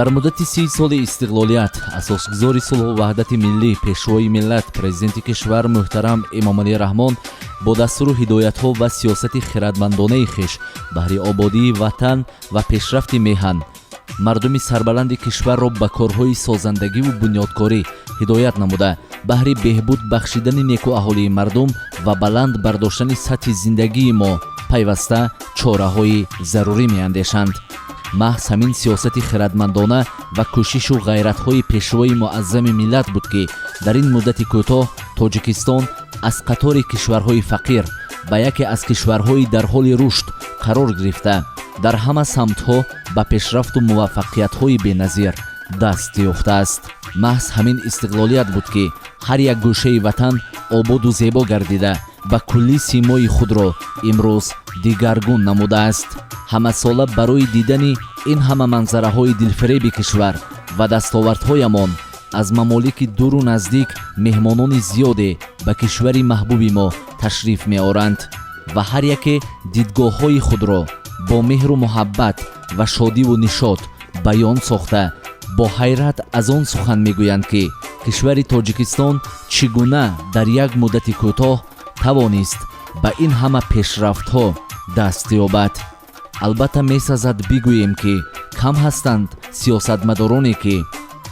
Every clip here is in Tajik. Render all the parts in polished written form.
дар муддати 30 соли истиқлолият асосгузори сулҳу ваҳдати миллӣ пешвои миллат президенти кишвар муҳтарам Эмомалӣ Раҳмон бо дастуру ҳидоятҳо ва сиёсати хирадмандонаи хеш баҳри ободии ватан ва пешрафти меҳан мардуми сарбаланди кишварро ба корҳои созандагиву бунёдкорӣ ҳидоят намуда баҳри беҳбуд бахшидани некуаҳолии мардум ва баланд бардоштани сатҳи зиндагии мо пайваста чораҳои зарурӣ меандешанд. маҳз ҳамин сиёсати хирадмандона ва кӯшишу ғайратҳои пешвои муаззами миллат буд ки дар ин муддати кӯтоҳ тоҷикистон аз қатори кишварҳои фақир ба яке аз кишварҳои дар ҳоли рушд қарор гирифта дар ҳама самтҳо ба пешрафту муваффақиятҳои беназир даст ёфтааст. маҳз ҳамин истиқлолият буд ки ҳар як гӯшаи ватан ободу зебо гардида ба куллӣ симои худро имрӯз дигаргун намудааст. ҳамасола барои дидани ин ҳама манзараҳои дилфиреби кишвар ва дастовардҳоямон аз мамолики дуру наздик меҳмонони зиёде ба кишвари маҳбуби мо ташриф меоранд ва ҳар яке дидгоҳҳои худро бо меҳру муҳаббат ва шодиву нишод баён сохта бо ҳайрат аз он сухан мегӯянд ки кишвари тоҷикистон чӣ гуна дар як муддати кӯтоҳ тавонист ба ин ҳама пешрафтҳо даст ёбад. албатта месазад бигӯем ки кам ҳастанд сиёсатмадороне ки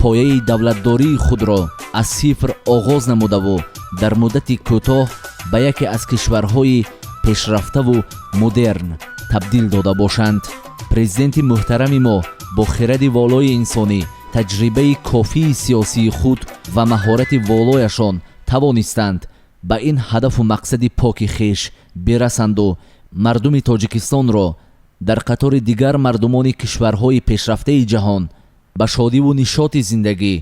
пояи давлатдории худро аз сифр оғоз намудаву дар муддати кӯтоҳ ба яке аз кишварҳои пешрафтаву модерн табдил дода бошанд. президенти муҳтарами мо бо хиради волои инсонӣ таҷрибаи кофии сиёсии худ ва маҳорати волояшон тавонистанд ба ин ҳадафу мақсади поки хеш бирасанду мардуми тоҷикистонро дар қатори дигар мардумони кишварҳои пешрафтаи ҷаҳон ба шодиву нишоти зиндагӣ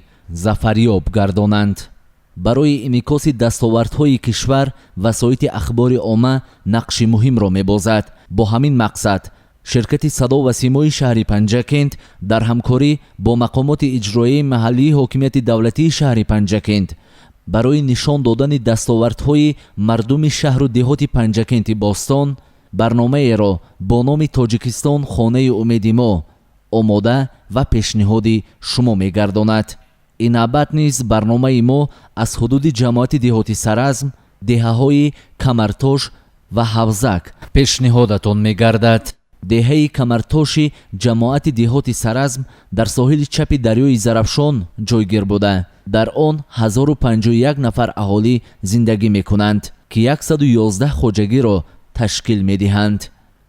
зафарёб гардонанд. барои инъикоси дастовардҳои кишвар васоити ахбори омма нақши муҳимро мебозад. бо ҳамин мақсад ширкати садо ва симои шаҳри Панҷакент дар ҳамкорӣ бо мақомоти иҷроияи маҳаллии ҳокимияти давлатии шаҳри Панҷакент барои нишон додани дастовардҳои мардуми шаҳру деҳоти Панҷакенти Бостон барномаеро бо номи Тоҷикистон хонаи умеди мо омода ва пешниҳоди шумо мегардонад. инабат низ барномаи мо аз ҳудуди ҷамоати деҳоти Саразм, деҳаҳои Камартош ва Ҳавзак пешниҳодатон мегардад. деҳаи Камартоши ҷамоати деҳоти Саразм дар соҳили чапи дарёи Зарафшон ҷойгир буда дар он 1051 нафар аҳолӣ зиндагӣ мекунанд ки 111 хоҷагиро ташкил медиҳанд.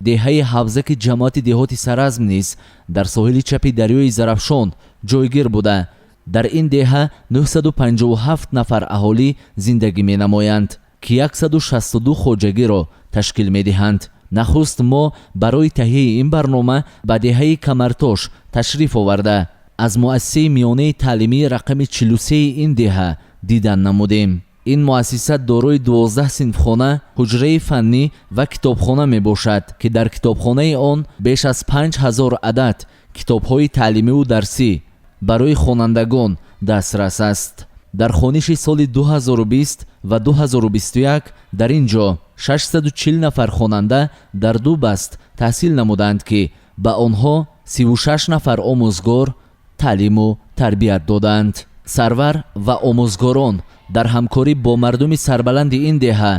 деҳаи Ҳавзаки ҷамоати деҳоти Саразм низ дар соҳили чапи дарёи Зарафшон ҷойгир буда дар ин деҳа 957 нафар аҳолӣ зиндагӣ менамоянд ки 162 хоҷагиро ташкил медиҳанд. нахуст мо барои таҳияи ин барнома ба деҳаи Камартош ташриф оварда аз муассисаи миёнаи таълимии рақами 43 ин деҳа дидан намудем. ин муассиса дорои 12 синфхона, ҳуҷраи фаннӣ ва китобхона мебошад ки дар китобхонаи он беш аз 5000 адад китобҳои таълимиву дарсӣ барои хонандагон дастрас аст. дар хониши соли 2020 ва 2021 дар ин ҷо 640 нафар хонанда дар ду баст таҳсил намуданд ки ба онҳо 36 нафар омӯзгор таълиму тарбият доданд. сарвар ва омӯзгорон дар ҳамкорӣ бо мардуми сарбаланди ин деҳа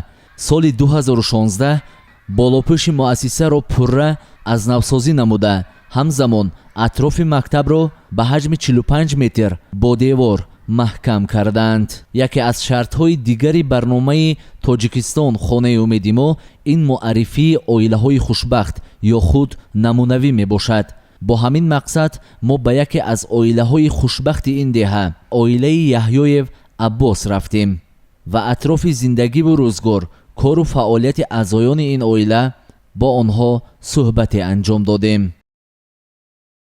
соли 2016 болопӯши муассисаро пурра аз навсозӣ намуда ҳамзамон атрофи мактабро ба ҳаҷми 45 метр бо девор маҳкам карданд. яке аз шартҳои дигари барномаи Тоҷикистон хонаи умеди мо ин муаррифии оилаҳои хушбахт ё худ намунавӣ мебошад. бо ҳамин мақсад мо ба яке аз оилаҳои хушбахти ин деҳа оилаи Яҳьёев Аббос рафтем ва атрофи зиндагиву рӯзгор кору фаъолияти аъзоёни ин оила бо онҳо суҳбате анҷом додем.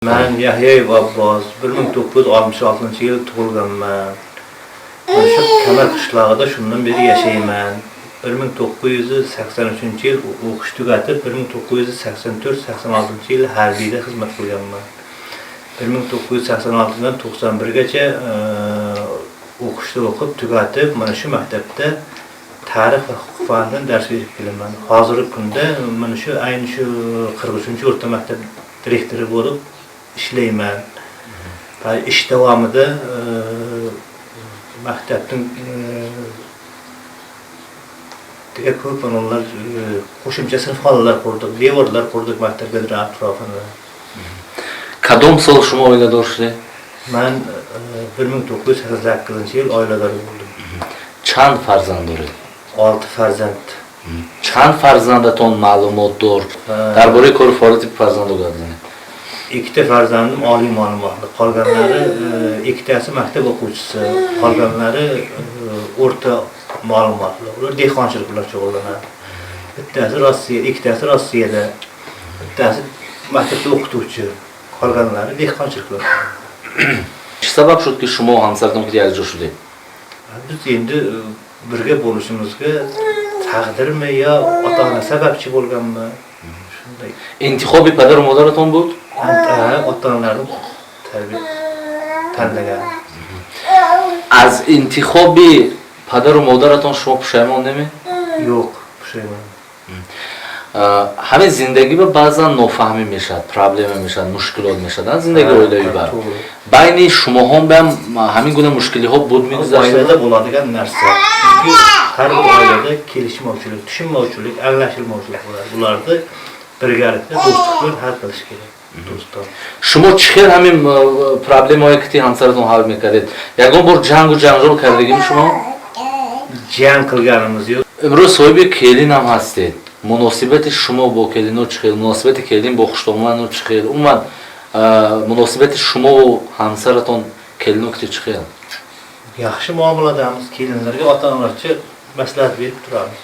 man Яҳьёев Аббос 1966-yil tug'ilganman. Shu Kamar qishlog'ida shundan beri yashayman. 1983-yil o'qish tugatib 1984-86-yil harbiyda xizmat qilganman. 1986dan 91gacha o'qishni o'qib tugatib mana shu maktabda tarix va huquq fanidan dars berib kelaman. Hozirgi kunda mana shu ayni shu 43-o'rta maktab direktori bo'lib ishlayman. ish davomida maktabning ko'p onlar qo'shimcha sinfxonalar qurdik, devorlar qurdik maktabga atrofini. Qadom sol shuma oilada o'shdi? Men 1988-yil oilador bo'ldim. Chand farzand bor? 6 farzand. Chand farzandaton ma'lumot dor? Darbore ko'r farzand farzand bo'lgan. 2 farzandim oliy ma'lumotli, qolganlari ikkitasi maktab o'quvchisi, qolganlari o'rta ma'lumotli. Ular dehqonchilik bilan shug'ullanadi. Bittasi Rossiya, ikkitasi Rossiyada. Bittasi maktabda o'qituvchi, qolganlari dehqonchilik bilan. Shu sabab shuki shuma hamsardimga yarjashdi. Biz endi birga bo'lishimizga taqdirmi yo ota-ona sababchi bo'lganmi? Shunday. Intixobi padar modaraton bo'ldi? Ota-onalarni tarbiya tanlagan. Az intixobi padar modaraton shuma pushaymondimi? Yo'q, pushaymon. Hamma zindagida ba'zan nofahmi mishad, problema mishad, mushkulot mishad. Zindagi oilaviy bor. Bayni shuma ham hamma guna mushkulot bo'lmaydi. Oilada bo'ladigan narsa. Chunki har bir oilada kelishmovchilik, tushunmovchilik, anglashilmovchilik bo'ladi. Ularni birgalikda do'stlik bilan hal qilish kerak. Do'stlar. Shuma chiqar hamma problemaga kiti hamsardan hal qiladi. Yagon bir janjol kardagim shuma? Jang qilganimiz yo'q. Imroz sohibi kelin ham hasti. Munosibati shuma bu kelin o'chqil, munosibati kelin bu xushto'man o'chqil. Umuman munosibati shuma va hamsaraton kelin o'qitib chiqil. Yaxshi muomaladamiz, kelinlarga ota-onalarcha maslahat berib turamiz.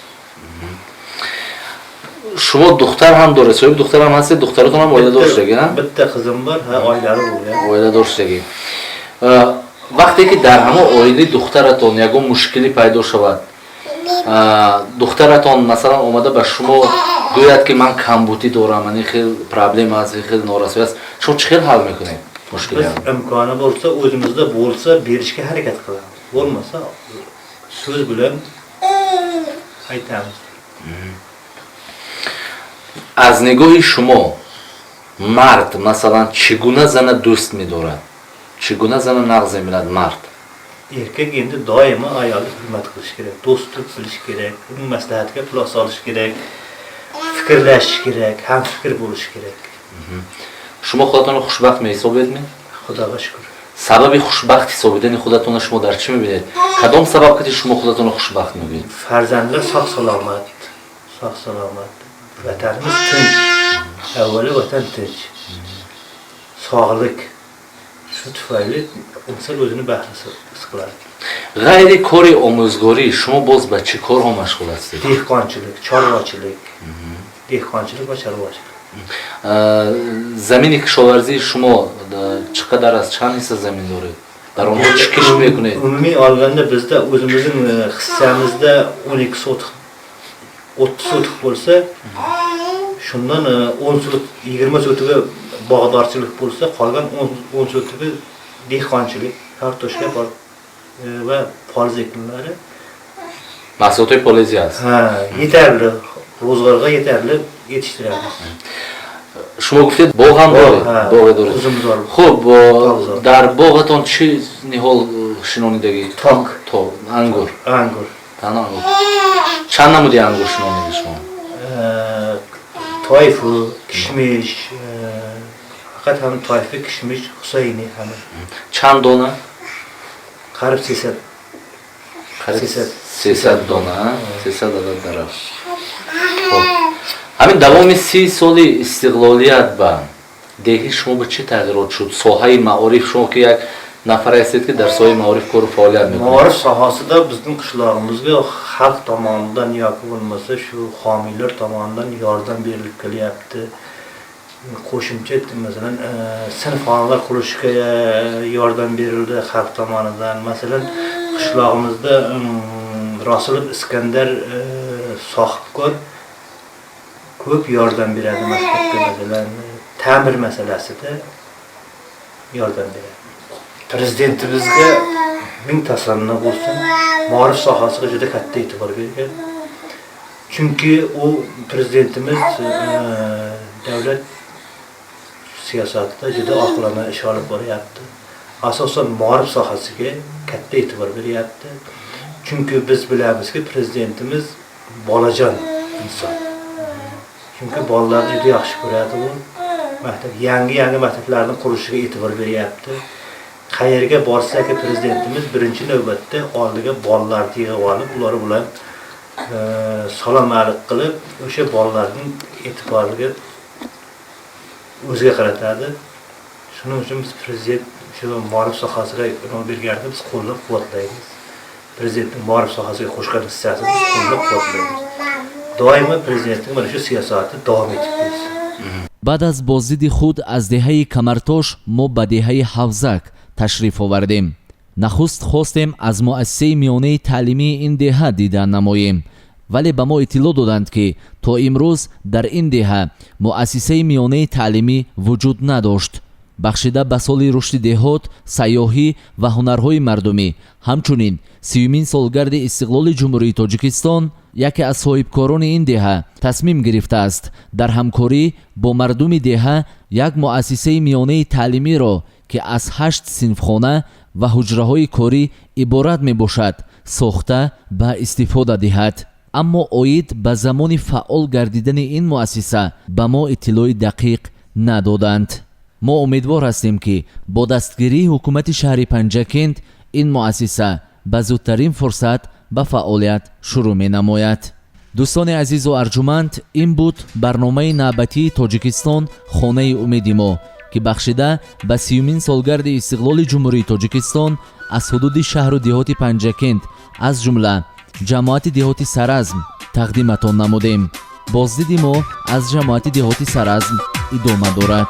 Shuma do'xtar ham dora, so'yib do'xtar ham hasti, do'xtaraton ham oilada o'shlagan. Bitta qizim bor, oilali bo'lgan. Oilada o'shlagan. Vaqti ki dar hamma oila do'xtaraton yagon mushkili paydo shavad. Do'xtaraton masalan omada ba shuma go'yat ki men kambuti doram, men xil problema az, xil norasiyat. Shu chil hal mekunay mushkulni. Biz imkoni bo'lsa, o'zimizda bo'lsa berishga harakat qilamiz. Bo'lmasa so'z bilan aytamiz. Az nigohi shuma mard masalan chiguna zana do'st midorad? Chiguna zana nag'z milad mard? Erkak endi doimo ayolni hurmat qilish kerak, do'stlik bilish kerak, uning maslahatiga quloq solish kerak, fikrlashish kerak, ham fikr bo'lish kerak. Shuma xotini xushbaxtmi hisob etmi? Xudoga shukr. Sababi xushbaxt hisobidan xudotona shuma dar chi mibiladi? Qadom sabab qilib shuma xudotona xushbaxt mibiladi? Farzandlar sog' salomat, sog' salomat. Vatanimiz tinch. Avvalo vatan tinch. Sog'lik. Shu tufayli inson o'zini baxtli his qiladi. G'ayri kori omuzgori shuma bo'z ba chi kor ham mashg'ulatsiz? Dehqonchilik, chorvachilik. Dehqonchilik va chorvachilik. Zamini kishovarzi shuma chiqadar az chand hissa zamin dori? Dar uni chiqish mumkin. Umumiy olganda bizda o'zimizning hissamizda 12 sotik 30 sotik bo'lsa, shundan 10 sotik, 20 sotiga bog'dorchilik bo'lsa, qolgan 10 sotiga dehqonchilik, kartoshka bor va poliz ekinlari. Mahsulot poliziyasi. Yetarli, ro'zg'orga yetarli yetishtiramiz. Shuma guftid bog' ham bor, bog' dori. Xo'p, dar bog'aton chi nihol shinonidagi tok, angur. Angur. Tanam. Chand namudi angur shinonidagi shuma? Toyfu, kishmish, faqat ham toyfu, kishmish, Husayni ham. Chand dona? Qarib 80. Qarib 80 dona, 80 dona daraf. Xo'p. Hamin davomi 30 soли istiqloliyat ba dehi shuma ba chi tag'yirot shud? Sohai ma'orif shuma ki yak nafar hastki dar sohai ma'orif ko'rib faoliyat miqiladi. Ma'orif sohasida bizning qishlog'imizga xalq tomonidan yoki bo'lmasa shu homiylar tomonidan yordam berilib kelyapti. Qo'shimcha masalan sinfxonalar qurishga yordam berildi xalq tomonidan. Masalan qishlog'imizda Rasulov Iskandar sohibkor ko'p yordam beradi maktabga, masalan ta'mir masalasida yordam beradi. Prezidentimizga ming tasanno bo'lsin, ma'rif sohasiga juda katta e'tibor bergan. Chunki u prezidentimiz davlat siyosatida juda oqilona ish olib boryapti. asosan ma'rif sohasiga katta e'tibor beryapti. Chunki biz bilamizki, prezidentimiz bolajon inson. Chunki bolalarni juda yaxshi ko'radi u. Yangi maktablarning qurishiga e'tibor beryapti. Qayerga borsa-ki prezidentimiz birinchi navbatda oldiga bolalarni yig'ib olib, ular bilan salom-alik qilib, o'sha bolalarning e'tiboriga o'ziga qaratadi. Shuning uchun biz prezident shu ma'rif sohasiga e'tibor berganida biz qo'llab-quvvatlaymiz. Prezidentning ma'rif sohasiga qo'shgan hissasini biz qo'llab-quvvatlaymiz. Doimo prezidentning mana shu siyosati davom etib. بعد از بازدید خود از دهه کمرتاش ما به دهه حوزک تشریف آوردیم. نخست خواستیم از مؤسسه میانه تعلیمی این دهه دیدن نماییم، ولی به ما اطلاع دادند که تا امروز در این دهه مؤسسه میانه تعلیمی وجود نداشت. بخشیده به سال رشد دهات، سیاحی و هنرهای مردمی، همچنین 30مین سالگرد استقلال جمهوری تاجیکستان، یکی از صاحبکاران این دهه تصمیم گرفته است در همکاری با مردم دهه یک مؤسسه میانه تعلیمی را که از 8 صنفخانه و حجره‌های کاری عبارت می باشد ساخته به استفاده دهد. اما اوید به زمان فعال گردیدن این مؤسسه به ما اطلاع دقیق ندادند. ما امیدوار هستیم که با دستگیری حکومت شهر پنجکند این مؤسسه به زودترین فرصت به فعالیت شروع می نماید. دوستان عزیز و ارجمند، این بود برنامه نوبتی تاجیکستان خانه امید ما که بخشیده به 30مین سالگرد استقلال جمهوری تاجیکستان از حدود شهر و دهات پنجکند از جمله جماعت دهات سرازم تقدیمتان نمودیم. بازدید ما از جماعت دهات سرازم ادامه دارد.